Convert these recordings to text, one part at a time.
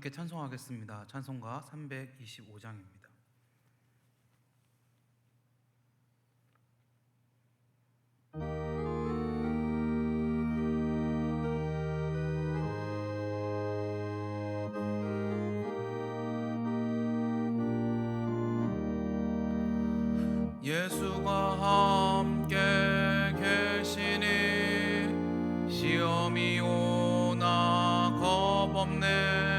함께 찬송하겠습니다. 찬송가 325장입니다. 예수가 함께 계시니 시험이 오나 겁없네.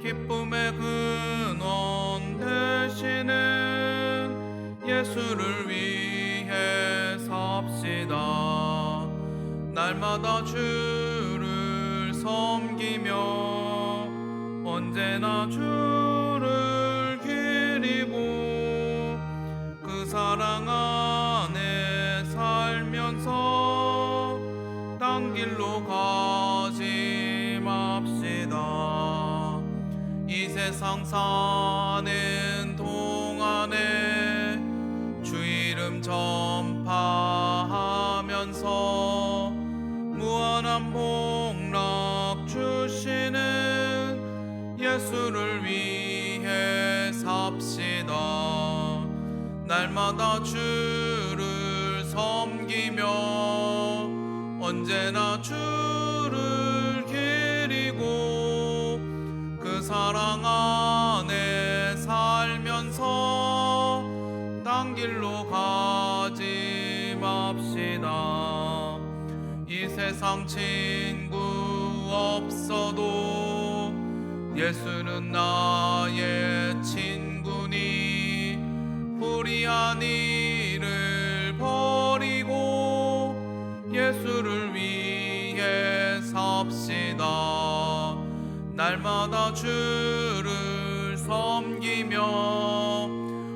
기쁨의 근원 되시는 예수를 위해 삽시다. 날마다 주를 섬기며 언제나 주를 기리고 그 사랑 안에 살면서 딴 길로 가지 맙시다. 이 세상 사는 동안에 주 이름 전파하면서 무한한 복락 주시는 예수를 위해 삽시다. 날마다 주를 섬기며 언제나 주를 기리고 그 사랑 안에 살면서 딴 길로 가지 맙시다. 이 세상 친구 없어도 예수는 나의 친구니 불의한 일을 버리고 예수를 위해 삽시다. 날마다 주를 섬기며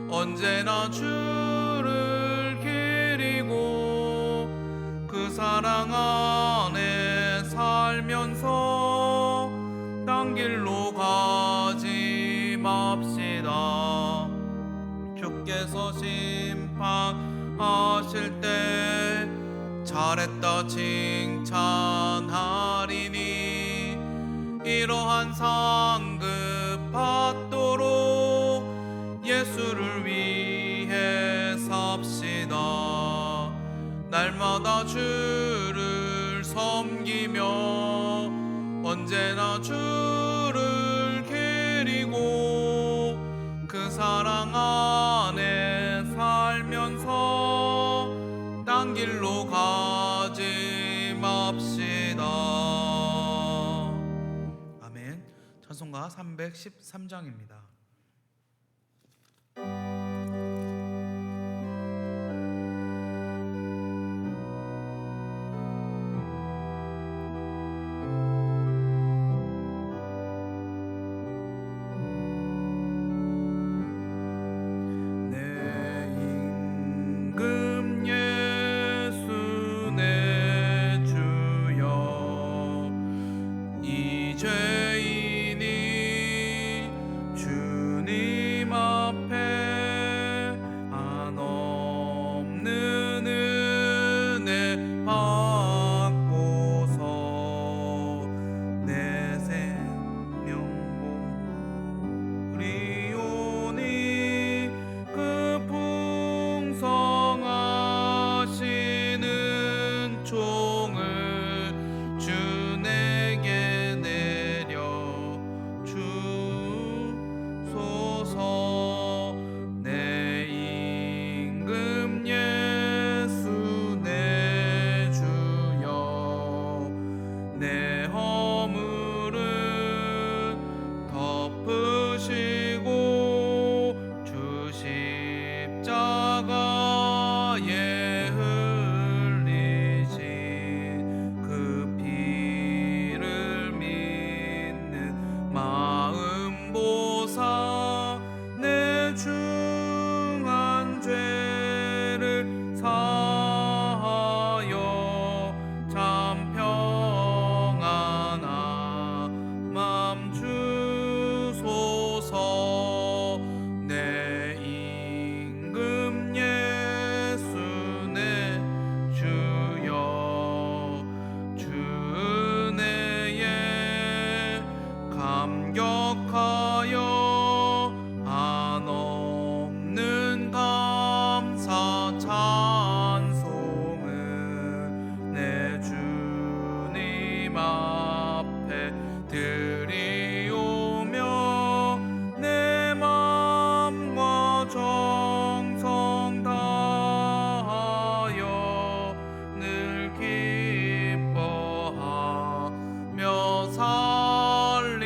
언제나 주를 기리고 그 사랑 안에 살면서 딴 길로 가지 맙시다. 주께서 심판하실 때 잘했다 칭찬하리니 이러한 상급 받도록 예수를 위해 삽시다. 날마다 주를 섬기며 언제나 주를 기리고 그 사랑 안에 살면서 딴 길로 가지 맙시다. 아멘. 찬송가 313장입니다. 종을 주 내게 내리 감격하여 한없는 감사 찬송을 내 주님 앞에 드리오며 내 맘과 정성 다하여 늘 기뻐하며 살리라.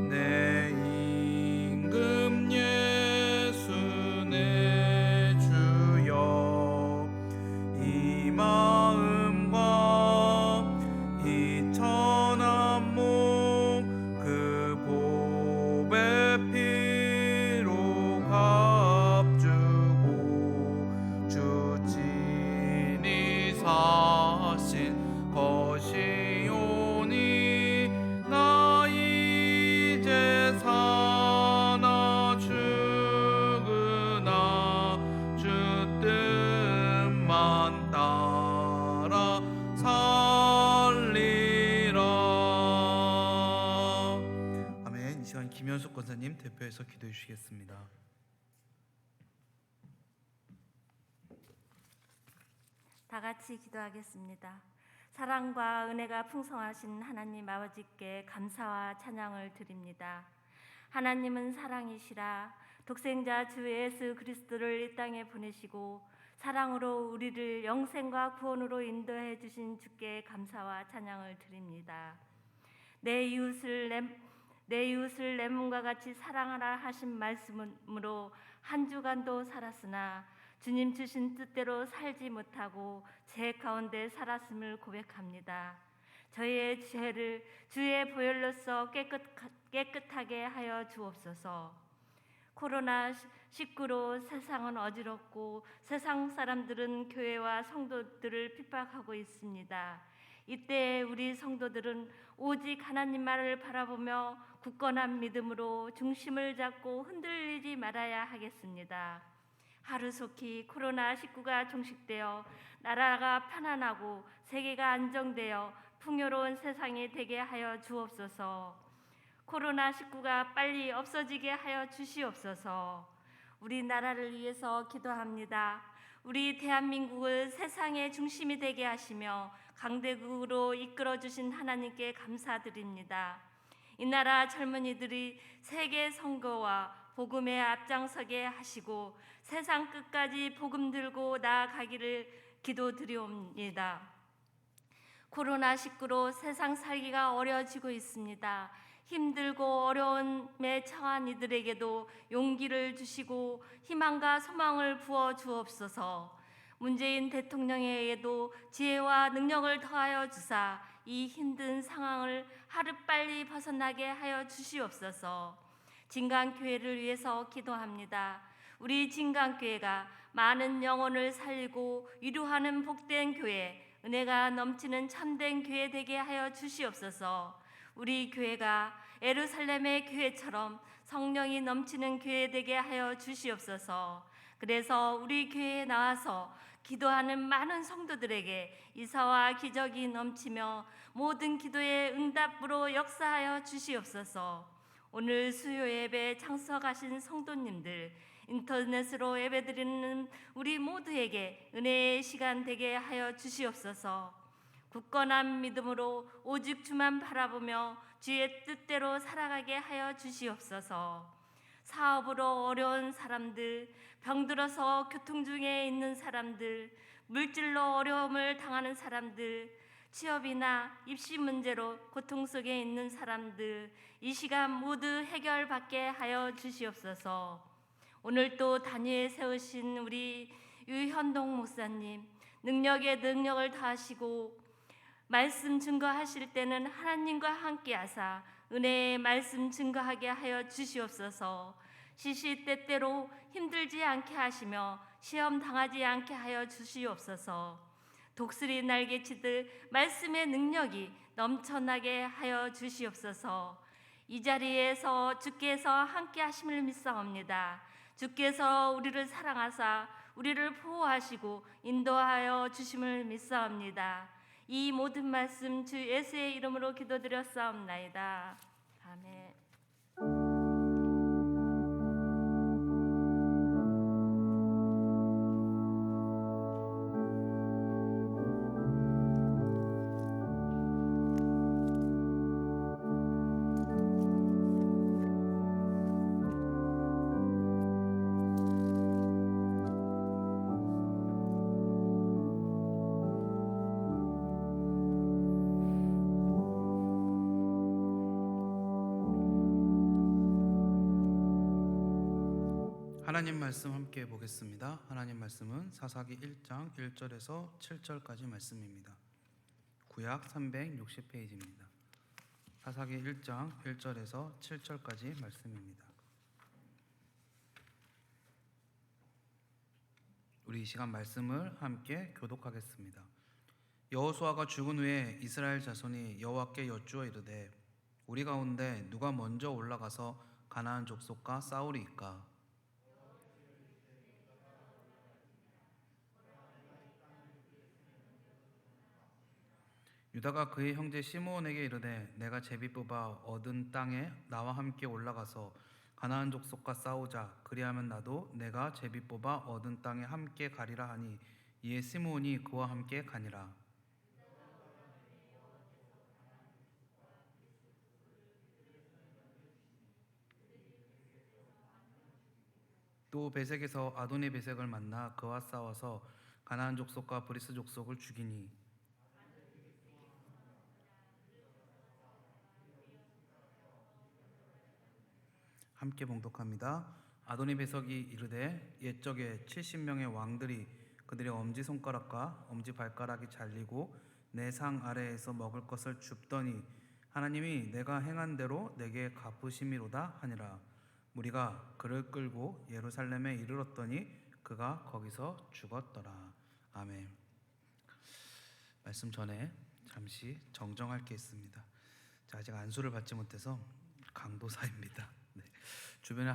내 임금 예수 내 주여 이 마음과 이 천한 몸 그 보배 피로 값주고 주 친히 사신 것이오니 나 이제 사나 죽으나 주 뜻만 따라 살리라. 아멘. 이 시간 김현숙 권사님 대표해서 기도해 주시겠습니다. 다 같이 기도하겠습니다. 사랑과 은혜가 풍성하신 하나님 아버지께 감사와 찬양을 드립니다. 하나님은 사랑이시라. 독생자 주 예수 그리스도를 이 땅에 보내시고 사랑으로 우리를 영생과 구원으로 인도해 주신 주께 감사와 찬양을 드립니다. 내 이웃을 내 몸과 같이 사랑하라 하신 말씀으로 한 주간도 살았으나 주님 주신 뜻대로 살지 못하고 제 가운데 살았음을 고백합니다. 저희의 죄를 주의 보혈로서 깨끗하게 하여 주옵소서. 코로나19로 세상은 어지럽고 세상 사람들은 교회와 성도들을 핍박하고 있습니다. 이때 우리 성도들은 오직 하나님 말을 바라보며 굳건한 믿음으로 중심을 잡고 흔들리지 말아야 하겠습니다. 하루속히 코로나19가 종식되어 나라가 편안하고 세계가 안정되어 풍요로운 세상이 되게 하여 주옵소서. 코로나19가 빨리 없어지게 하여 주시옵소서. 우리나라를 위해서 기도합니다. 우리 대한민국을 세상의 중심이 되게 하시며 강대국으로 이끌어 주신 하나님께 감사드립니다. 이 나라 젊은이들이 세계 선거와 복음에 앞장서게 하시고 세상 끝까지 복음 들고 나아가기를 기도드리옵니다. 코로나19로 세상 살기가 어려워지고 있습니다. 힘들고 어려움에 처한 이들에게도 용기를 주시고 희망과 소망을 부어 주옵소서. 문재인 대통령에게도 지혜와 능력을 더하여 주사 이 힘든 상황을 하루빨리 벗어나게 하여 주시옵소서. 진강교회를 위해서 기도합니다. 우리 진강교회가 많은 영혼을 살리고 위로하는 복된 교회, 은혜가 넘치는 참된 교회 되게 하여 주시옵소서. 우리 교회가 예루살렘의 교회처럼 성령이 넘치는 교회 되게 하여 주시옵소서. 그래서 우리 교회에 나와서 기도하는 많은 성도들에게 이사와 기적이 넘치며 모든 기도의 응답으로 역사하여 주시옵소서. 오늘 수요 예배에 참석하신 성도님들, 인터넷으로 예배드리는 우리 모두에게 은혜의 시간 되게 하여 주시옵소서. 굳건한 믿음으로 오직 주만 바라보며 주의 뜻대로 살아가게 하여 주시옵소서. 사업으로 어려운 사람들, 병들어서 교통 중에 있는 사람들, 물질로 어려움을 당하는 사람들, 취업이나 입시 문제로 고통 속에 있는 사람들, 이 시간 모두 해결받게 하여 주시옵소서. 오늘 또 단위에 세우신 우리 유현동 목사님, 능력에 능력을 다하시고 말씀 증거하실 때는 하나님과 함께 하사 은혜의 말씀 증거하게 하여 주시옵소서. 시시때때로 힘들지 않게 하시며 시험 당하지 않게 하여 주시옵소서. 독수리 날개치듯 말씀의 능력이 넘쳐나게 하여 주시옵소서. 이 자리에서 주께서 함께 하심을 믿사옵니다. 주께서 우리를 사랑하사 우리를 보호하시고 인도하여 주심을 믿사옵니다. 이 모든 말씀 주 예수의 이름으로 기도드렸사옵나이다. 아멘. 하나님 말씀 함께 보겠습니다. 하나님 말씀은 사사기 1장 1절에서 7절까지 말씀입니다. 구약 360페이지입니다. 사사기 1장 1절에서 7절까지 말씀입니다. 우리 이 시간 말씀을 함께 교독하겠습니다. 여호수아가 죽은 후에 이스라엘 자손이 여호와께 여쭈어 이르되 우리 가운데 누가 먼저 올라가서 가나안 족속과 싸우리이까? 유다가 그의 형제 시므온에게 이르되 내가 제비 뽑아 얻은 땅에 나와 함께 올라가서 가나안 족속과 싸우자. 그리하면 나도 내가 제비 뽑아 얻은 땅에 함께 가리라 하니 이에 시므온이 그와 함께 가니라. 또 베색에서 아도니 베색을 만나 그와 싸워서 가나안 족속과 브리스 족속을 죽이니 함께 봉독합니다. 아도니 베석이 이르되 옛적에 70명의 왕들이 그들의 엄지손가락과 엄지발가락이 잘리고 내 상 아래에서 먹을 것을 줍더니 하나님이 내가 행한 대로 내게 갚으심이로다 하니라. 무리가 그를 끌고 예루살렘에 이르렀더니 그가 거기서 죽었더라. 아멘. 말씀 전에 잠시 정정할 게 있습니다. 자, 아직 안수를 받지 못해서 강도사입니다. 네. 주변에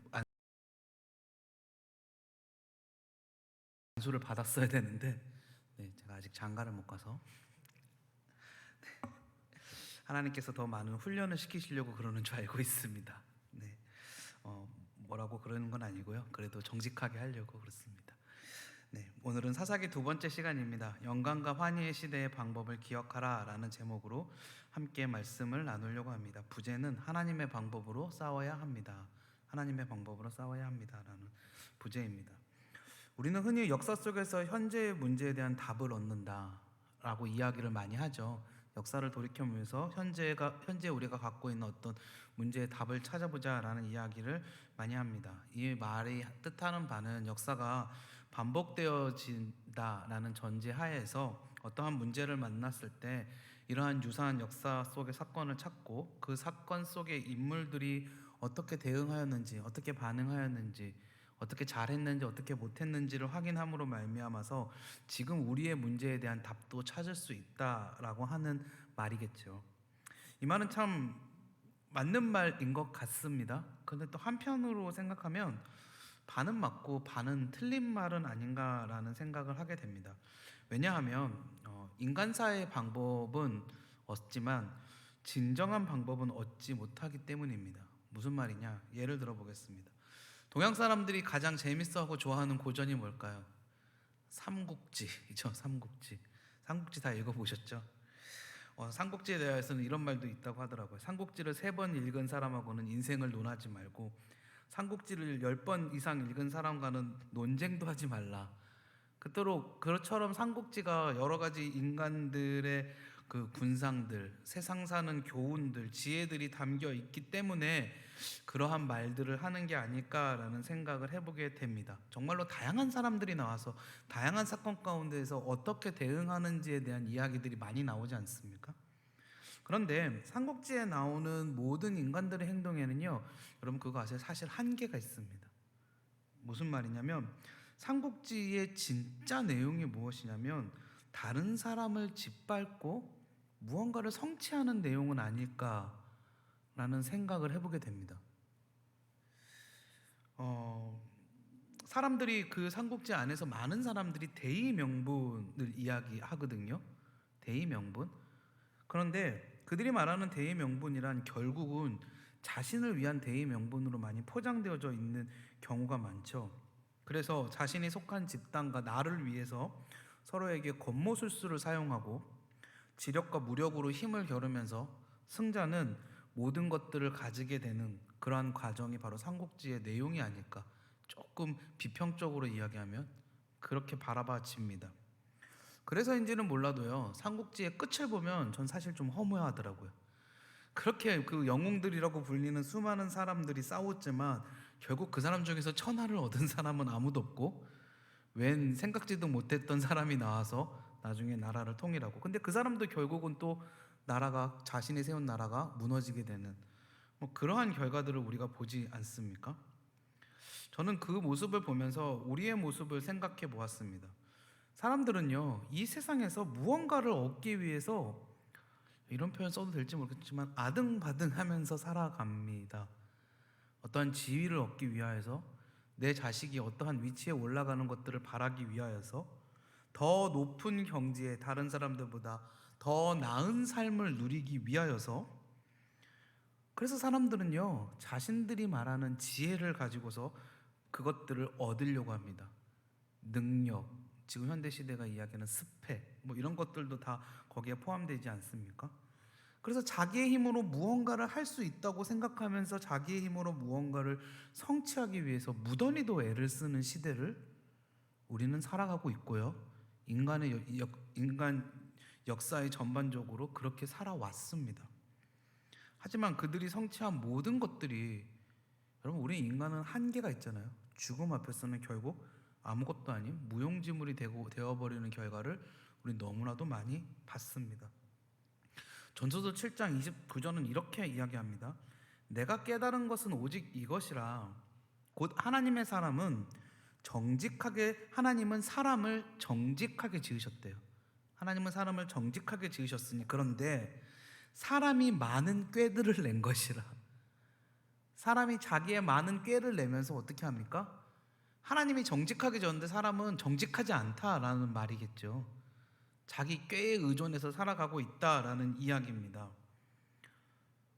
안수를 받았어야 되는데 제가 아직 장가를 못 가서 하나님께서 더 많은 훈련을 시키시려고 그러는 줄 알고 있습니다. 네. 뭐라고 그러는 건 아니고요. 그래도 정직하게 하려고 그렇습니다. 네, 오늘은 사사기 두 번째 시간입니다. 영광과 환희의 시대의 방법을 기억하라 라는 제목으로 함께 말씀을 나누려고 합니다. 부제는 하나님의 방법으로 싸워야 합니다. 하나님의 방법으로 싸워야 합니다 라는 부제입니다. 우리는 흔히 역사 속에서 현재의 문제에 대한 답을 얻는다 라고 이야기를 많이 하죠. 역사를 돌이켜보면서 현재 우리가 갖고 있는 어떤 문제의 답을 찾아보자 라는 이야기를 많이 합니다. 이 말이 뜻하는 바는 역사가 반복되어진다라는 전제 하에서 어떠한 문제를 만났을 때 이러한 유사한 역사 속의 사건을 찾고 그 사건 속의 인물들이 어떻게 대응하였는지, 어떻게 반응하였는지, 어떻게 잘했는지, 어떻게 못했는지를 확인함으로 말미암아서 지금 우리의 문제에 대한 답도 찾을 수 있다라고 하는 말이겠죠. 이 말은 참 맞는 말인 것 같습니다. 그런데 또 한편으로 생각하면 반은 맞고 반은 틀린 말은 아닌가라는 생각을 하게 됩니다. 왜냐하면 인간사의 방법은 얻지만 진정한 방법은 얻지 못하기 때문입니다. 무슨 말이냐? 예를 들어 보겠습니다. 동양 사람들이 가장 재밌어하고 좋아하는 고전이 뭘까요? 삼국지죠. 삼국지. 삼국지 다 읽어보셨죠? 삼국지에 대해서는 이런 말도 있다고 하더라고요. 삼국지를 3번 읽은 사람하고는 인생을 논하지 말고 삼국지를 10번 이상 읽은 사람과는 논쟁도 하지 말라. 그처럼 삼국지가 여러 가지 인간들의 그 군상들, 세상 사는 교훈들, 지혜들이 담겨 있기 때문에 그러한 말들을 하는 게 아닐까라는 생각을 해보게 됩니다. 정말로 다양한 사람들이 나와서 다양한 사건 가운데에서 어떻게 대응하는지에 대한 이야기들이 많이 나오지 않습니까? 그런데 삼국지에 나오는 모든 인간들의 행동에는요, 여러분 그거 아세요? 사실 한계가 있습니다. 무슨 말이냐면 삼국지의 진짜 내용이 무엇이냐면 다른 사람을 짓밟고 무언가를 성취하는 내용은 아닐까라는 생각을 해보게 됩니다. 사람들이 그 삼국지 안에서 많은 사람들이 대의명분을 이야기하거든요. 대의 명분? 그런데 그들이 말하는 대의 명분이란 결국은 자신을 위한 대의 명분으로 많이 포장되어져 있는 경우가 많죠. 그래서 자신이 속한 집단과 나를 위해서 서로에게 겉모술수를 사용하고 지력과 무력으로 힘을 겨루면서 승자는 모든 것들을 가지게 되는 그러한 과정이 바로 삼국지의 내용이 아닐까, 조금 비평적으로 이야기하면 그렇게 바라봐집니다. 그래서인지는 몰라도요, 삼국지의 끝을 보면 전 사실 좀 허무하더라고요. 그렇게 그 영웅들이라고 불리는 수많은 사람들이 싸웠지만 결국 그 사람 중에서 천하를 얻은 사람은 아무도 없고, 웬 생각지도 못했던 사람이 나와서 나중에 나라를 통일하고, 근데 그 사람도 결국은 또 나라가, 자신이 세운 나라가 무너지게 되는 뭐 그러한 결과들을 우리가 보지 않습니까? 저는 그 모습을 보면서 우리의 모습을 생각해 보았습니다. 사람들은요, 이 세상에서 무언가를 얻기 위해서, 이런 표현 써도 될지 모르겠지만 아등바등하면서 살아갑니다. 어떠한 지위를 얻기 위하여서, 내 자식이 어떠한 위치에 올라가는 것들을 바라기 위하여서, 더 높은 경지에 다른 사람들보다 더 나은 삶을 누리기 위하여서, 그래서 사람들은요, 자신들이 말하는 지혜를 가지고서 그것들을 얻으려고 합니다. 능력, 지금 현대 시대가 이야기하는 스펙, 뭐 이런 것들도 다 거기에 포함되지 않습니까? 그래서 자기의 힘으로 무언가를 할 수 있다고 생각하면서 자기의 힘으로 무언가를 성취하기 위해서 무던히도 애를 쓰는 시대를 우리는 살아가고 있고요. 인간 역사의 전반적으로 그렇게 살아왔습니다. 하지만 그들이 성취한 모든 것들이, 여러분, 우리 인간은 한계가 있잖아요. 죽음 앞에서는 결국 아무것도 아닌 무용지물이 되어버리는 결과를 우리 너무나도 많이 봤습니다. 전서서 7장 29절은 이렇게 이야기합니다. 내가 깨달은 것은 오직 이것이라. 곧 하나님은 사람을 정직하게 지으셨대요. 하나님은 사람을 정직하게 지으셨으니, 그런데 사람이 많은 꾀들을 낸 것이라. 사람이 자기의 많은 꾀를 내면서 어떻게 합니까? 하나님이 정직하게 지었는데 사람은 정직하지 않다라는 말이겠죠. 자기 꾀에 의존해서 살아가고 있다라는 이야기입니다.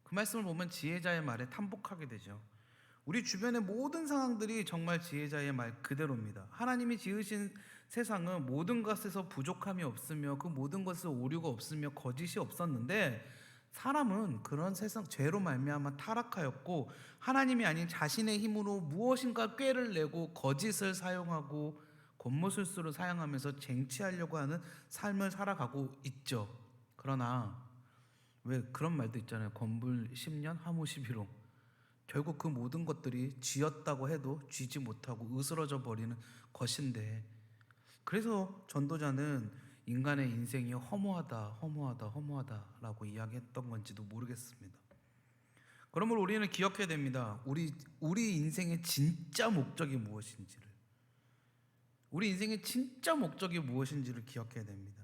그 말씀을 보면 지혜자의 말에 탐복하게 되죠. 우리 주변의 모든 상황들이 정말 지혜자의 말 그대로입니다. 하나님이 지으신 세상은 모든 것에서 부족함이 없으며 그 모든 것에 오류가 없으며 거짓이 없었는데, 사람은 그런 세상 죄로 말미암아 타락하였고 하나님이 아닌 자신의 힘으로 무엇인가 꾀를 내고 거짓을 사용하고 겉모술수를 사용하면서 쟁취하려고 하는 삶을 살아가고 있죠. 그러나 왜 그런 말도 있잖아요. 건불 10년 화무 11호. 결국 그 모든 것들이 쥐었다고 해도 쥐지 못하고 으스러져 버리는 것인데, 그래서 전도자는 인간의 인생이 허무하다라고 이야기했던 건지도 모르겠습니다. 그러므로 우리는 기억해야 됩니다. 우리 인생의 진짜 목적이 무엇인지를. 우리 인생의 진짜 목적이 무엇인지를 기억해야 됩니다.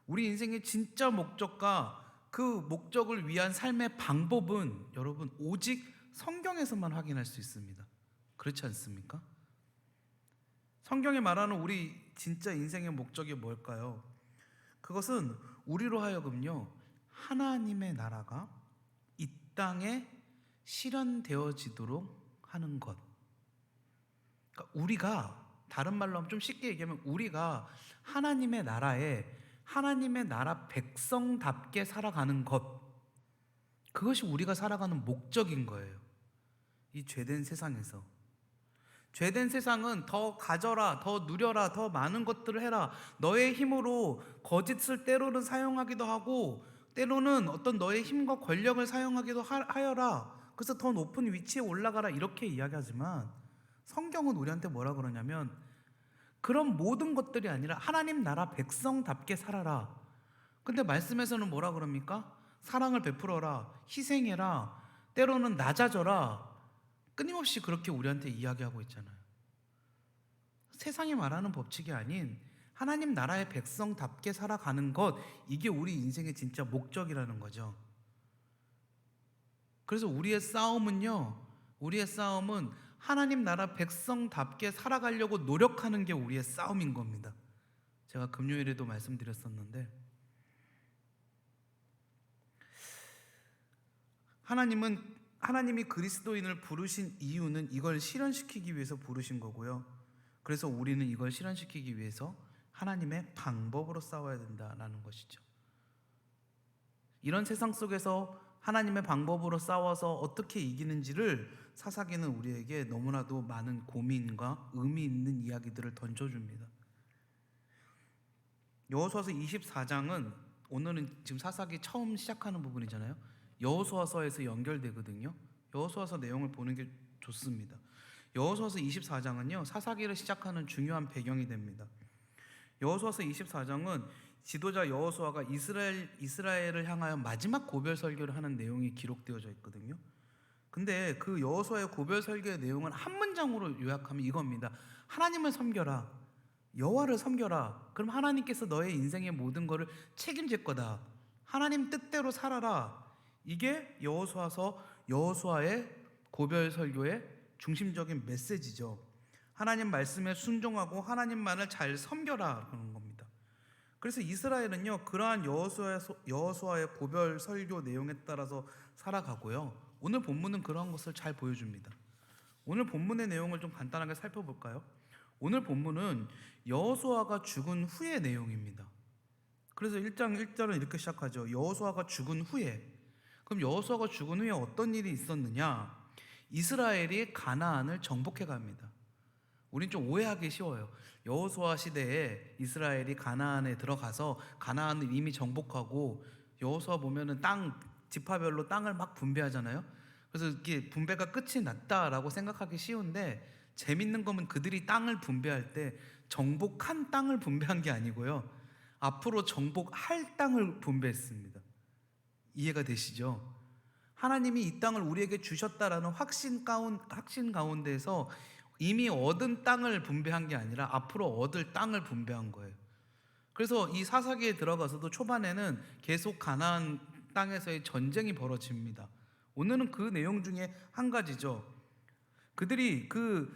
우리 인생의 진짜 목적과 그 목적을 위한 삶의 방법은 여러분 오직 성경에서만 확인할 수 있습니다. 그렇지 않습니까? 성경이 말하는 우리 진짜 인생의 목적이 뭘까요? 그것은 우리로 하여금요, 하나님의 나라가 이 땅에 실현되어지도록 하는 것. 그러니까 우리가, 다른 말로 하면 좀 쉽게 얘기하면 우리가 하나님의 나라에 하나님의 나라 백성답게 살아가는 것, 그것이 우리가 살아가는 목적인 거예요. 이 죄된 세상에서. 죄된 세상은 더 가져라, 더 누려라, 더 많은 것들을 해라, 너의 힘으로 거짓을 때로는 사용하기도 하고 때로는 어떤 너의 힘과 권력을 사용하기도 하여라, 그래서 더 높은 위치에 올라가라, 이렇게 이야기하지만 성경은 우리한테 뭐라 그러냐면 그런 모든 것들이 아니라 하나님 나라 백성답게 살아라. 근데 말씀에서는 뭐라 그럽니까? 사랑을 베풀어라, 희생해라, 때로는 낮아져라, 끊임없이 그렇게 우리한테 이야기하고 있잖아요. 세상이 말하는 법칙이 아닌 하나님 나라의 백성답게 살아가는 것, 이게 우리 인생의 진짜 목적이라는 거죠. 그래서 우리의 싸움은 하나님 나라 백성답게 살아가려고 노력하는 게 우리의 싸움인 겁니다. 제가 금요일에도 말씀드렸었는데, 하나님이 그리스도인을 부르신 이유는 이걸 실현시키기 위해서 부르신 거고요. 그래서 우리는 이걸 실현시키기 위해서 하나님의 방법으로 싸워야 된다라는 것이죠. 이런 세상 속에서 하나님의 방법으로 싸워서 어떻게 이기는지를 사사기는 우리에게 너무나도 많은 고민과 의미 있는 이야기들을 던져줍니다. 여호수아서 24장은 오늘은 지금 사사기 처음 시작하는 부분이잖아요. 여호수아서에서 연결되거든요. 여호수아서 내용을 보는 게 좋습니다. 여호수아서 24장은요, 사사기를 시작하는 중요한 배경이 됩니다. 여호수아서 24장은 지도자 여호수아가 이스라엘을 향하여 마지막 고별 설교를 하는 내용이 기록되어져 있거든요. 근데 그 여호수아의 고별 설교의 내용은 한 문장으로 요약하면 이겁니다. 하나님을 섬겨라. 여호와를 섬겨라. 그럼 하나님께서 너의 인생의 모든 것을 책임질 거다. 하나님 뜻대로 살아라. 이게 여호수아의 고별 설교의 중심적인 메시지죠. 하나님 말씀에 순종하고 하나님만을 잘 섬겨라 그런 겁니다. 그래서 이스라엘은요, 그러한 여호수아의 고별 설교 내용에 따라서 살아가고요. 오늘 본문은 그러한 것을 잘 보여줍니다. 오늘 본문의 내용을 좀 간단하게 살펴볼까요? 오늘 본문은 여호수아가 죽은 후의 내용입니다. 그래서 1장 1절은 이렇게 시작하죠. 여호수아가 죽은 후에. 그럼 여호수아가 죽은 후에 어떤 일이 있었느냐? 이스라엘이 가나안을 정복해 갑니다. 우린 좀 오해하기 쉬워요. 여호수아 시대에 이스라엘이 가나안에 들어가서 가나안을 이미 정복하고, 여호수아 보면은 지파별로 땅을 막 분배하잖아요. 그래서 이게 분배가 끝이 났다라고 생각하기 쉬운데, 재밌는 거면 그들이 땅을 분배할 때 정복한 땅을 분배한 게 아니고요, 앞으로 정복할 땅을 분배했습니다. 이해가 되시죠? 하나님이 이 땅을 우리에게 주셨다라는 확신 가운데에서 이미 얻은 땅을 분배한 게 아니라 앞으로 얻을 땅을 분배한 거예요. 그래서 이 사사기에 들어가서도 초반에는 계속 가나안 땅에서의 전쟁이 벌어집니다. 오늘은 그 내용 중에 한 가지죠. 그들이 그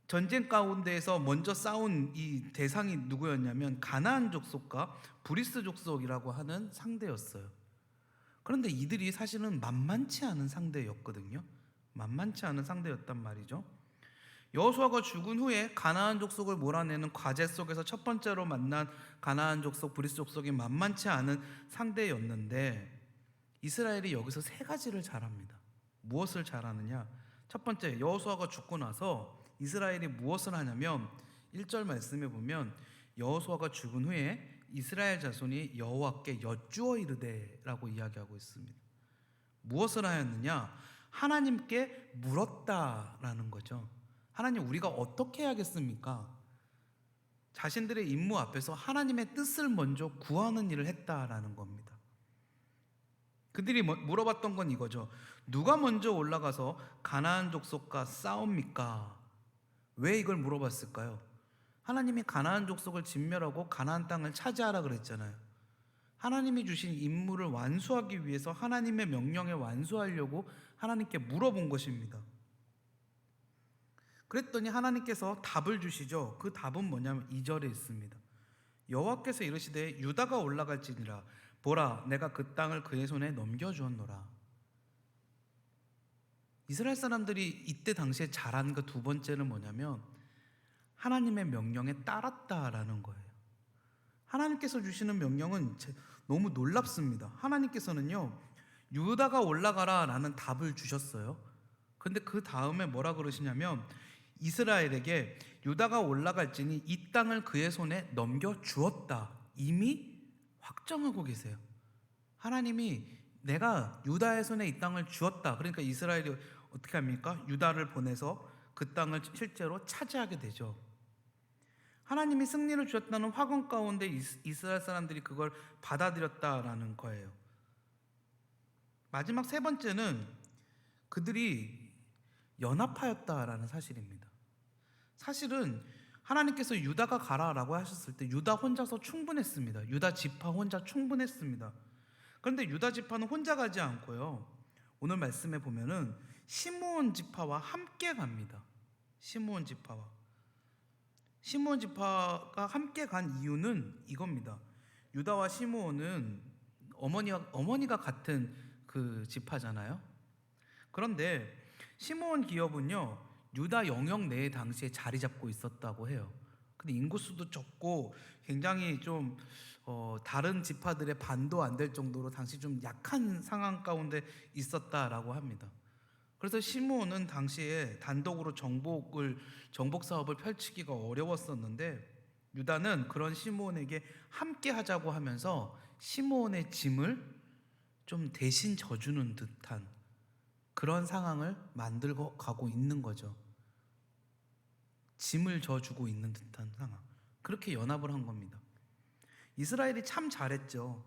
전쟁 가운데에서 먼저 싸운 이 대상이 누구였냐면 가나안 족속과 브리스 족속이라고 하는 상대였어요. 그런데 이들이 사실은 만만치 않은 상대였거든요. 만만치 않은 상대였단 말이죠. 여호수아가 죽은 후에 가나안 족속을 몰아내는 과제 속에서 첫 번째로 만난 가나안 족속, 브리스 족속이 만만치 않은 상대였는데, 이스라엘이 여기서 세 가지를 잘합니다. 무엇을 잘하느냐? 첫 번째, 여호수아가 죽고 나서 이스라엘이 무엇을 하냐면 1절 말씀에 보면 여호수아가 죽은 후에 이스라엘 자손이 여호와께 여쭈어 이르되라고 이야기하고 있습니다. 무엇을 하였느냐? 하나님께 물었다라는 거죠. 하나님, 우리가 어떻게 해야겠습니까? 자신들의 임무 앞에서 하나님의 뜻을 먼저 구하는 일을 했다라는 겁니다. 그들이 물어봤던 건 이거죠. 누가 먼저 올라가서 가나안 족속과 싸웁니까? 왜 이걸 물어봤을까요? 하나님이 가나안 족속을 진멸하고 가나안 땅을 차지하라 그랬잖아요. 하나님이 주신 임무를 완수하기 위해서 하나님의 명령에 완수하려고 하나님께 물어본 것입니다. 그랬더니 하나님께서 답을 주시죠. 그 답은 뭐냐면 2절에 있습니다. 여호와께서 이르시되 유다가 올라갈지니라. 보라, 내가 그 땅을 그의 손에 넘겨주었노라. 이스라엘 사람들이 이때 당시에 잘한 그 두 번째는 뭐냐면 하나님의 명령에 따랐다라는 거예요. 하나님께서 주시는 명령은 너무 놀랍습니다. 하나님께서는요, 유다가 올라가라 라는 답을 주셨어요. 근데 그 다음에 뭐라 그러시냐면 이스라엘에게 유다가 올라갈지니 이 땅을 그의 손에 넘겨주었다. 이미 확정하고 계세요. 하나님이 내가 유다의 손에 이 땅을 주었다. 그러니까 이스라엘이 어떻게 합니까? 유다를 보내서 그 땅을 실제로 차지하게 되죠. 하나님이 승리를 주셨다는 확언 가운데 이스라엘 사람들이 그걸 받아들였다라는 거예요. 마지막 세 번째는 그들이 연합하였다라는 사실입니다. 사실은 하나님께서 유다가 가라라고 하셨을 때 유다 혼자서 충분했습니다. 유다 지파 혼자 충분했습니다. 그런데 유다 지파는 혼자 가지 않고요, 오늘 말씀에 보면은 시므온 지파와 함께 갑니다. 시므온 지파가 함께 간 이유는 이겁니다. 유다와 시므온은 어머니가 같은 그 지파잖아요. 그런데 시므온 기업은요 유다 영역 내에 당시에 자리 잡고 있었다고 해요. 근데 인구수도 적고 굉장히 좀 다른 지파들의 반도 안 될 정도로 당시 좀 약한 상황 가운데 있었다라고 합니다. 그래서 시므온은 당시에 단독으로 정복 사업을 펼치기가 어려웠었는데 유다는 그런 시므온에게 함께 하자고 하면서 시므온의 짐을 좀 대신 져주는 듯한 그런 상황을 만들고 가고 있는 거죠. 짐을 져주고 있는 듯한 상황. 그렇게 연합을 한 겁니다. 이스라엘이 참 잘했죠.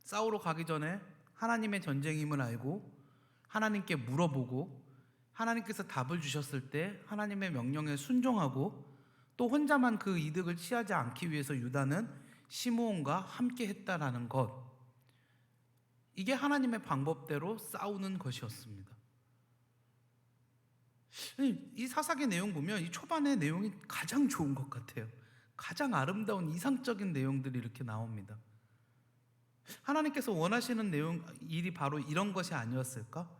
싸우러 가기 전에 하나님의 전쟁임을 알고 하나님께 물어보고 하나님께서 답을 주셨을 때 하나님의 명령에 순종하고 또 혼자만 그 이득을 취하지 않기 위해서 유다는 시므온과 함께 했다라는 것, 이게 하나님의 방법대로 싸우는 것이었습니다. 이 사사기 내용 보면 이 초반의 내용이 가장 좋은 것 같아요. 가장 아름다운 이상적인 내용들이 이렇게 나옵니다. 하나님께서 원하시는 일이 바로 이런 것이 아니었을까?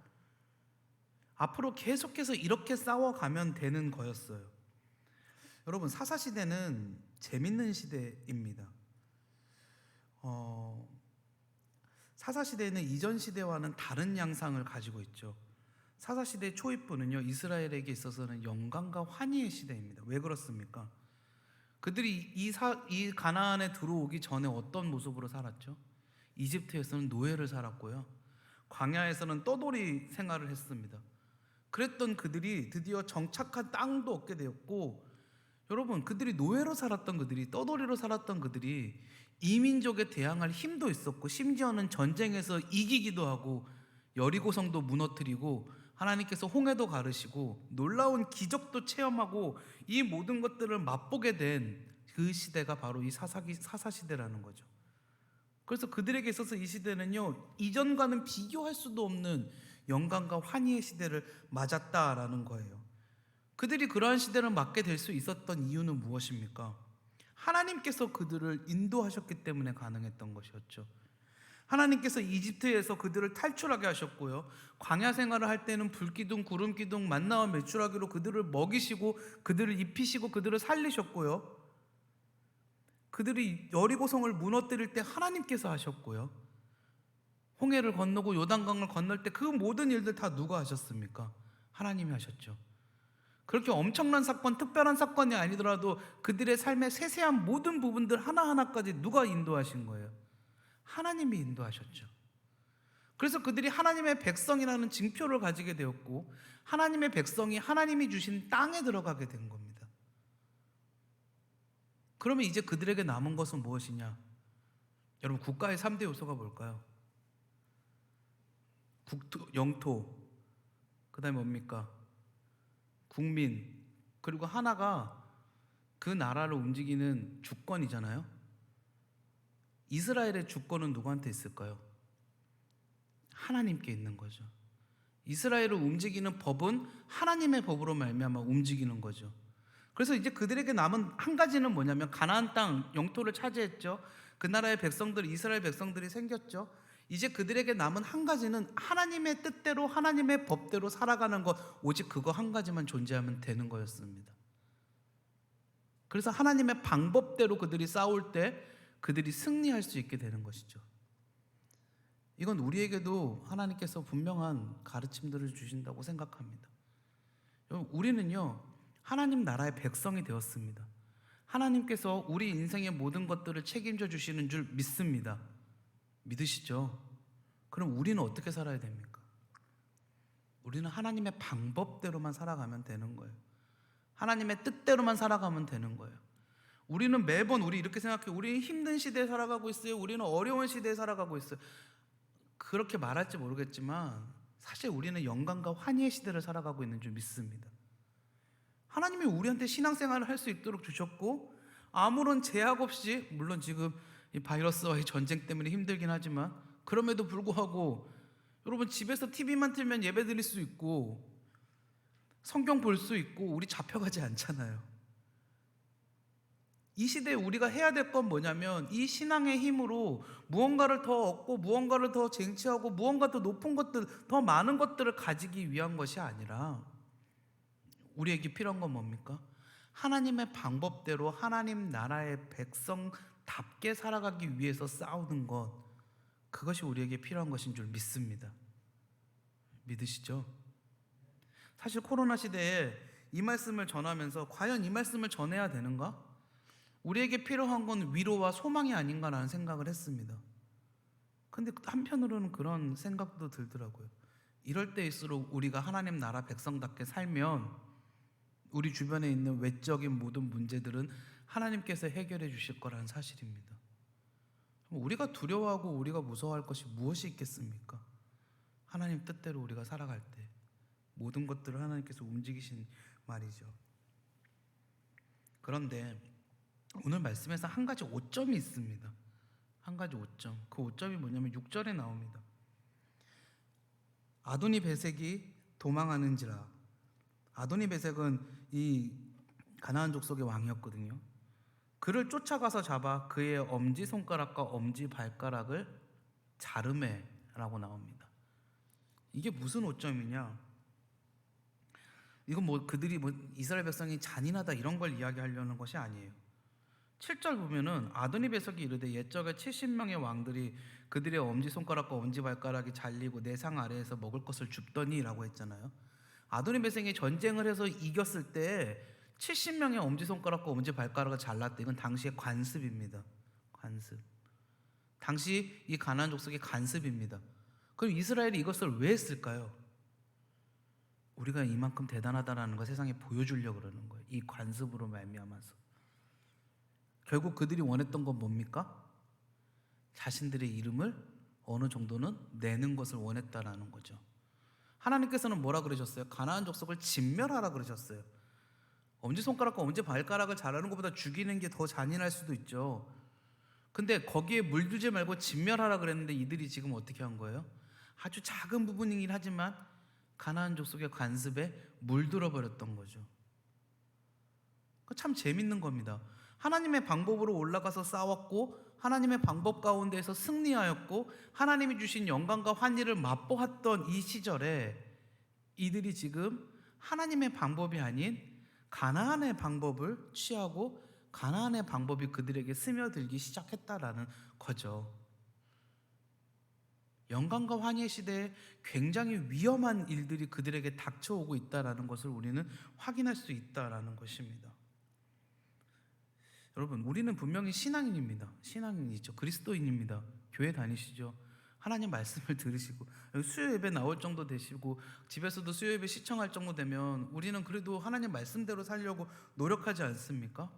앞으로 계속해서 이렇게 싸워가면 되는 거였어요. 여러분, 사사시대는 재밌는 시대입니다. 사사시대는 이전 시대와는 다른 양상을 가지고 있죠. 사사시대 초입부는요 이스라엘에게 있어서는 영광과 환희의 시대입니다. 왜 그렇습니까? 그들이 이 가나안에 들어오기 전에 어떤 모습으로 살았죠? 이집트에서는 노예를 살았고요, 광야에서는 떠돌이 생활을 했습니다. 그랬던 그들이 드디어 정착한 땅도 얻게 되었고, 여러분, 그들이 노예로 살았던 그들이, 떠돌이로 살았던 그들이 이민족에 대항할 힘도 있었고 심지어는 전쟁에서 이기기도 하고 여리고성도 무너뜨리고 하나님께서 홍해도 가르시고 놀라운 기적도 체험하고 이 모든 것들을 맛보게 된 그 시대가 바로 이 사사시대라는 거죠. 그래서 그들에게 있어서 이 시대는요 이전과는 비교할 수도 없는 영광과 환희의 시대를 맞았다라는 거예요. 그들이 그러한 시대를 맞게 될 수 있었던 이유는 무엇입니까? 하나님께서 그들을 인도하셨기 때문에 가능했던 것이었죠. 하나님께서 이집트에서 그들을 탈출하게 하셨고요, 광야 생활을 할 때는 불기둥, 구름기둥, 만나와 메추라기로 그들을 먹이시고 그들을 입히시고 그들을 살리셨고요, 그들이 여리고성을 무너뜨릴 때 하나님께서 하셨고요, 홍해를 건너고 요단강을 건널 때 그 모든 일들 다 누가 하셨습니까? 하나님이 하셨죠. 그렇게 엄청난 사건, 특별한 사건이 아니더라도 그들의 삶의 세세한 모든 부분들 하나하나까지 누가 인도하신 거예요? 하나님이 인도하셨죠. 그래서 그들이 하나님의 백성이라는 징표를 가지게 되었고 하나님의 백성이 하나님이 주신 땅에 들어가게 된 겁니다. 그러면 이제 그들에게 남은 것은 무엇이냐? 여러분, 국가의 3대 요소가 뭘까요? 영토, 그 다음에 뭡니까? 국민, 그리고 하나가 그 나라를 움직이는 주권이잖아요. 이스라엘의 주권은 누구한테 있을까요? 하나님께 있는 거죠. 이스라엘을 움직이는 법은 하나님의 법으로 말미암아 움직이는 거죠. 그래서 이제 그들에게 남은 한 가지는 뭐냐면 가나안 땅 영토를 차지했죠. 그 나라의 백성들, 이스라엘 백성들이 생겼죠. 이제 그들에게 남은 한 가지는 하나님의 뜻대로 하나님의 법대로 살아가는 것, 오직 그거 한 가지만 존재하면 되는 거였습니다. 그래서 하나님의 방법대로 그들이 싸울 때 그들이 승리할 수 있게 되는 것이죠. 이건 우리에게도 하나님께서 분명한 가르침들을 주신다고 생각합니다. 우리는요 하나님 나라의 백성이 되었습니다. 하나님께서 우리 인생의 모든 것들을 책임져 주시는 줄 믿습니다. 믿으시죠? 그럼 우리는 어떻게 살아야 됩니까? 우리는 하나님의 방법대로만 살아가면 되는 거예요. 하나님의 뜻대로만 살아가면 되는 거예요. 우리는 매번 우리 이렇게 생각해요. 우리는 힘든 시대에 살아가고 있어요. 우리는 어려운 시대에 살아가고 있어요. 그렇게 말할지 모르겠지만 사실 우리는 영광과 환희의 시대를 살아가고 있는 줄 믿습니다. 하나님이 우리한테 신앙생활을 할 수 있도록 주셨고 아무런 제약 없이, 물론 지금 이 바이러스와의 전쟁 때문에 힘들긴 하지만 그럼에도 불구하고 여러분 집에서 TV만 틀면 예배 드릴 수 있고 성경 볼 수 있고 우리 잡혀가지 않잖아요. 이 시대에 우리가 해야 될 건 뭐냐면 이 신앙의 힘으로 무언가를 더 얻고 무언가를 더 쟁취하고 무언가 더 높은 것들, 더 많은 것들을 가지기 위한 것이 아니라 우리에게 필요한 건 뭡니까? 하나님의 방법대로 하나님 나라의 백성답게 살아가기 위해서 싸우는 것, 그것이 우리에게 필요한 것인 줄 믿습니다. 믿으시죠? 사실 코로나 시대에 이 말씀을 전하면서 과연 이 말씀을 전해야 되는가? 우리에게 필요한 건 위로와 소망이 아닌가라는 생각을 했습니다. 근데 한편으로는 그런 생각도 들더라고요. 이럴 때일수록 우리가 하나님 나라 백성답게 살면 우리 주변에 있는 외적인 모든 문제들은 하나님께서 해결해 주실 거라는 사실입니다. 우리가 두려워하고 우리가 무서워할 것이 무엇이 있겠습니까? 하나님 뜻대로 우리가 살아갈 때 모든 것들을 하나님께서 움직이신 말이죠. 그런데 오늘 말씀에서 한 가지 오점이 있습니다. 한 가지 오점. 그 오점이 뭐냐면 6절에 나옵니다. 아도니 베색이 도망하는지라. 아도니 베색은 이 가나안 족속의 왕이었거든요. 그를 쫓아가서 잡아 그의 엄지손가락과 엄지발가락을 자르매라고 나옵니다. 이게 무슨 오점이냐? 이건 뭐 그들이 뭐 이스라엘 백성이 잔인하다 이런 걸 이야기하려는 것이 아니에요. 7절 보면은 아도니 베석이 이르되 옛적에 70명의 왕들이 그들의 엄지손가락과 엄지발가락이 잘리고 내 상 아래에서 먹을 것을 줍더니 라고 했잖아요. 아도니 베석이 전쟁을 해서 이겼을 때 70명의 엄지손가락과 엄지발가락을 잘랐대. 이건 당시의 관습입니다. 관습. 당시 이 가나안 족속의 관습입니다. 그럼 이스라엘이 이것을 왜 했을까요? 우리가 이만큼 대단하다라는 걸 세상에 보여주려고 그러는 거예요. 이 관습으로 말미암아서. 결국 그들이 원했던 건 뭡니까? 자신들의 이름을 어느 정도는 내는 것을 원했다라는 거죠. 하나님께서는 뭐라 그러셨어요? 가나안 족속을 진멸하라 그러셨어요. 엄지손가락과 엄지발가락을 자르는 것보다 죽이는 게 더 잔인할 수도 있죠. 근데 거기에 물들지 말고 진멸하라 그랬는데 이들이 지금 어떻게 한 거예요? 아주 작은 부분이긴 하지만 가나안 족속의 관습에 물들어 버렸던 거죠. 참 재밌는 겁니다. 하나님의 방법으로 올라가서 싸웠고 하나님의 방법 가운데에서 승리하였고 하나님이 주신 영광과 환희를 맛보았던 이 시절에 이들이 지금 하나님의 방법이 아닌 가나안의 방법을 취하고 가나안의 방법이 그들에게 스며들기 시작했다라는 거죠. 영광과 환희의 시대에 굉장히 위험한 일들이 그들에게 닥쳐오고 있다라는 것을 우리는 확인할 수 있다라는 것입니다. 여러분, 우리는 분명히 신앙인입니다. 신앙인이죠. 그리스도인입니다. 교회 다니시죠. 하나님 말씀을 들으시고 수요 예배 나올 정도 되시고 집에서도 수요 예배 시청할 정도 되면 우리는 그래도 하나님 말씀대로 살려고 노력하지 않습니까?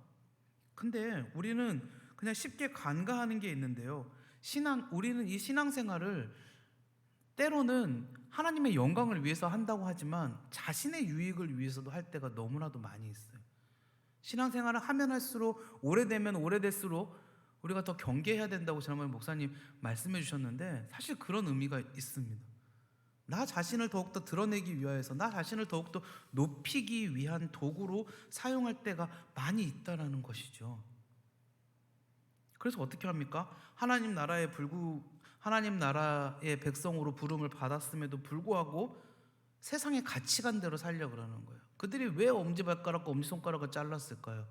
근데 우리는 그냥 쉽게 간과하는 게 있는데요. 우리는 이 신앙생활을 때로는 하나님의 영광을 위해서 한다고 하지만 자신의 유익을 위해서도 할 때가 너무나도 많이 있어요. 신앙생활을 하면 할수록 오래되면 오래될수록 우리가 더 경계해야 된다고 지난번에 목사님 말씀해 주셨는데 사실 그런 의미가 있습니다. 나 자신을 더욱더 드러내기 위하여서 나 자신을 더욱더 높이기 위한 도구로 사용할 때가 많이 있다라는 것이죠. 그래서 어떻게 합니까? 하나님 나라의 백성으로 부름을 받았음에도 불구하고 세상의 가치관대로 살려고 그러는 거예요. 그들이 왜 엄지발가락과 엄지손가락을 잘랐을까요?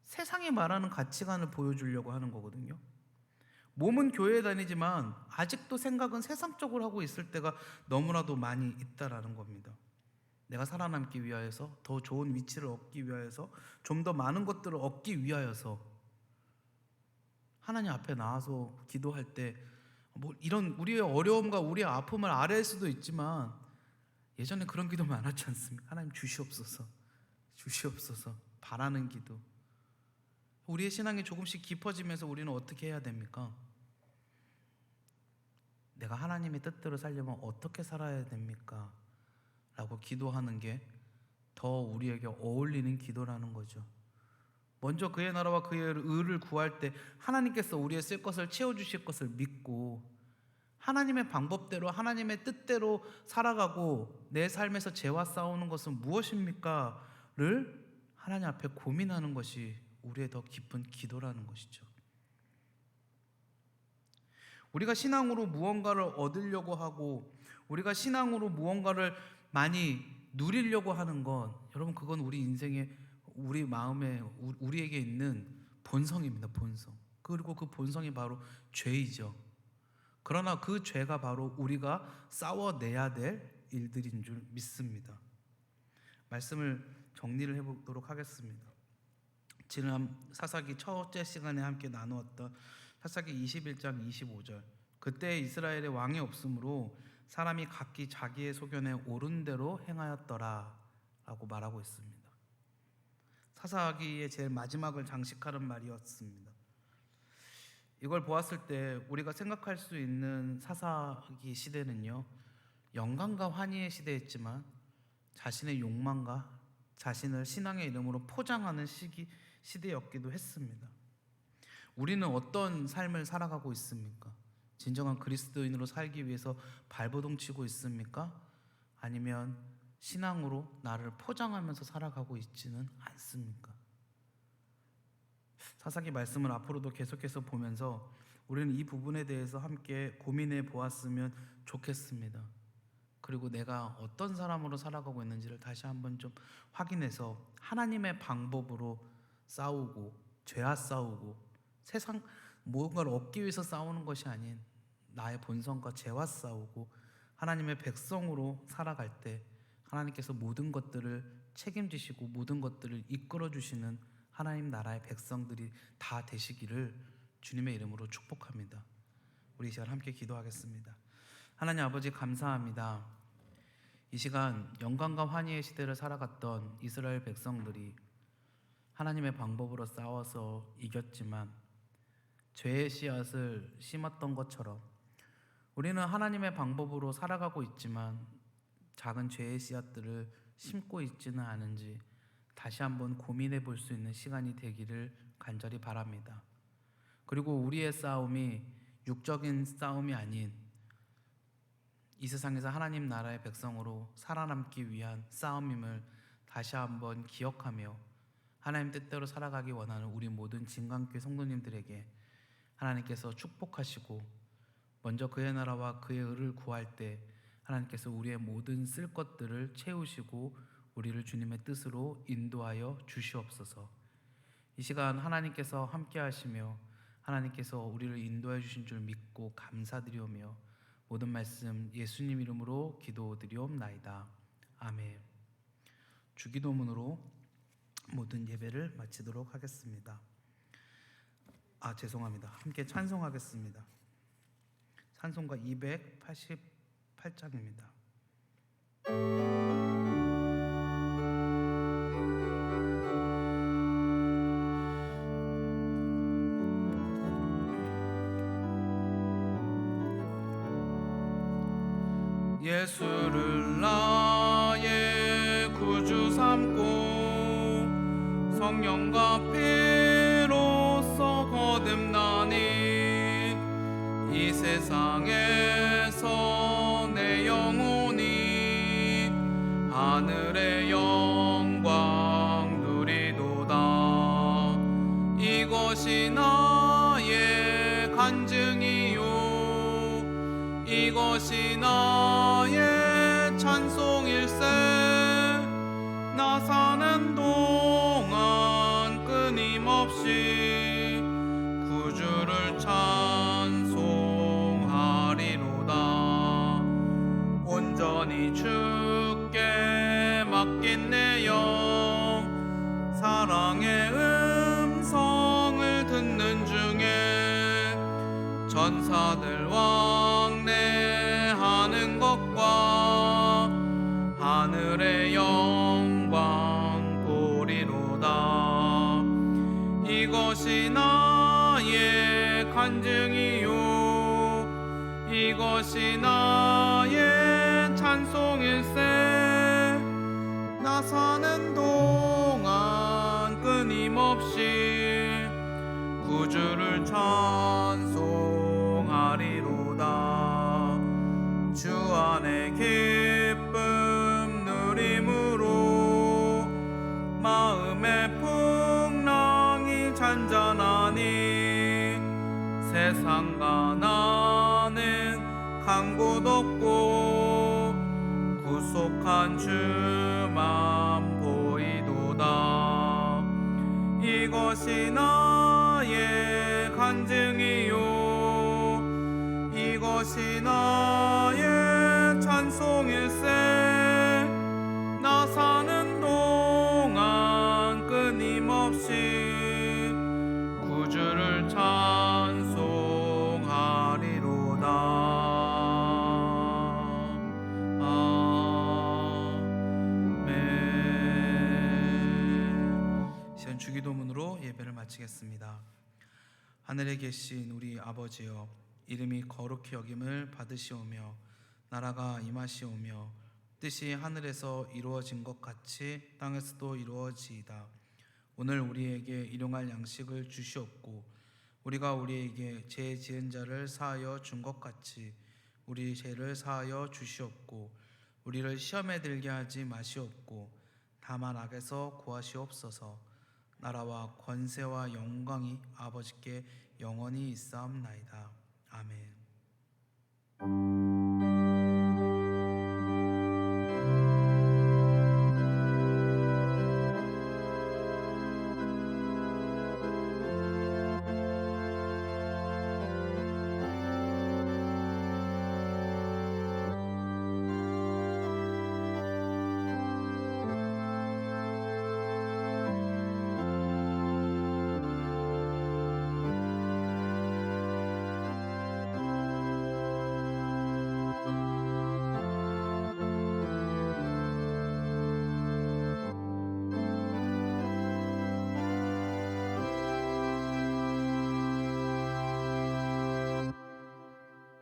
세상이 말하는 가치관을 보여주려고 하는 거거든요. 몸은 교회에 다니지만 아직도 생각은 세상적으로 하고 있을 때가 너무나도 많이 있다라는 겁니다. 내가 살아남기 위하여서 더 좋은 위치를 얻기 위하여서 좀 더 많은 것들을 얻기 위하여서 하나님 앞에 나와서 기도할 때 뭐 이런 우리의 어려움과 우리의 아픔을 아뢰일 수도 있지만 예전에 그런 기도 많았지 않습니까? 하나님 주시옵소서, 주시옵소서 바라는 기도. 우리의 신앙이 조금씩 깊어지면서 우리는 어떻게 해야 됩니까? 내가 하나님의 뜻대로 살려면 어떻게 살아야 됩니까? 라고 기도하는 게 더 우리에게 어울리는 기도라는 거죠. 먼저 그의 나라와 그의 의를 구할 때 하나님께서 우리의 쓸 것을 채워주실 것을 믿고 하나님의 방법대로 하나님의 뜻대로 살아가고 내 삶에서 죄와 싸우는 것은 무엇입니까? 를 하나님 앞에 고민하는 것이 우리의 더 깊은 기도라는 것이죠. 우리가 신앙으로 무언가를 얻으려고 하고 우리가 신앙으로 무언가를 많이 누리려고 하는 건 여러분 그건 우리 인생에 우리 마음에 우리에게 있는 본성입니다. 본성. 그리고 그 본성이 바로 죄이죠. 그러나 그 죄가 바로 우리가 싸워내야 될 일들인 줄 믿습니다. 말씀을 정리를 해보도록 하겠습니다. 지난 사사기 첫째 시간에 함께 나누었던 사사기 21장 25절, 그때 이스라엘에 왕이 없으므로 사람이 각기 자기의 소견에 옳은 대로 행하였더라 라고 말하고 있습니다. 사사기의 제일 마지막을 장식하는 말이었습니다. 이걸 보았을 때 우리가 생각할 수 있는 사사기 시대는요, 영광과 환희의 시대였지만 자신의 욕망과 자신을 신앙의 이름으로 포장하는 시대였기도 했습니다. 우리는 어떤 삶을 살아가고 있습니까? 진정한 그리스도인으로 살기 위해서 발버둥 치고 있습니까? 아니면 신앙으로 나를 포장하면서 살아가고 있지는 않습니까? 사사기 말씀을 앞으로도 계속해서 보면서 우리는 이 부분에 대해서 함께 고민해 보았으면 좋겠습니다. 그리고 내가 어떤 사람으로 살아가고 있는지를 다시 한번 좀 확인해서 하나님의 방법으로 싸우고 죄와 싸우고 세상 무언가를 얻기 위해서 싸우는 것이 아닌 나의 본성과 죄와 싸우고 하나님의 백성으로 살아갈 때 하나님께서 모든 것들을 책임지시고 모든 것들을 이끌어 주시는 하나님 나라의 백성들이 다 되시기를 주님의 이름으로 축복합니다. 우리 이 시간 함께 기도하겠습니다. 하나님 아버지 감사합니다. 이 시간 영광과 환희의 시대를 살아갔던 이스라엘 백성들이 하나님의 방법으로 싸워서 이겼지만 죄의 씨앗을 심었던 것처럼 우리는 하나님의 방법으로 살아가고 있지만 작은 죄의 씨앗들을 심고 있지는 않은지 다시 한번 고민해 볼 수 있는 시간이 되기를 간절히 바랍니다. 그리고 우리의 싸움이 육적인 싸움이 아닌 이 세상에서 하나님 나라의 백성으로 살아남기 위한 싸움임을 다시 한번 기억하며 하나님 뜻대로 살아가기 원하는 우리 모든 진강교회 성도님들에게 하나님께서 축복하시고 먼저 그의 나라와 그의 의를 구할 때 하나님께서 우리의 모든 쓸 것들을 채우시고 우리를 주님의 뜻으로 인도하여 주시옵소서. 이 시간 하나님께서 함께 하시며 하나님께서 우리를 인도해 주신 줄 믿고 감사드리오며 모든 말씀 예수님 이름으로 기도드리옵나이다. 아멘. 주기도문으로 모든 예배를 마치도록 하겠습니다. 죄송합니다. 함께 찬송하겠습니다. 찬송가 288장입니다. 예수를 나의 구주 삼고 성령과 피로써 거듭나니 이 세상에서 내 영혼이 하늘의 영광 누리도다. 이것이 나의 간증이요 이것이 나의 찬송일세. 나 사는 동안 끊임없이 구주를 찬송하리로다. 온전히 주께 맡긴 내 영 사랑의 음성을 듣는 중에 전사들 왕래하는 것과 하늘의 영광 보리로다. 이것이 나의 간증이요 이것이 나의 찬송일세. 나 사는 동안 끊임없이 구주를 찬송하리로다. 주 안에 기쁨 누림으로 마음의 풍랑이 곳 없고 구속한 주만 보이도다. 이것이 나의 간증이요 이것이 나의 찬송일세. 나 사는 동안 끊임없이 구주를 찬송하리로다. 아멘. 시간 주기도문으로 예배를 마치겠습니다. 하늘에 계신 우리 아버지여, 이름이 거룩히 여김을 받으시오며 나라가 임하시오며 뜻이 하늘에서 이루어진 것 같이 땅에서도 이루어지이다. 오늘 우리에게 일용할 양식을 주시옵고 우리가 우리에게 죄 지은 자를 사하여 준 것 같이 우리 죄를 사하여 주시옵고 우리를 시험에 들게 하지 마시옵고 다만 악에서 구하시옵소서. 나라와 권세와 영광이 아버지께 영원히 있사옵나이다. 아멘.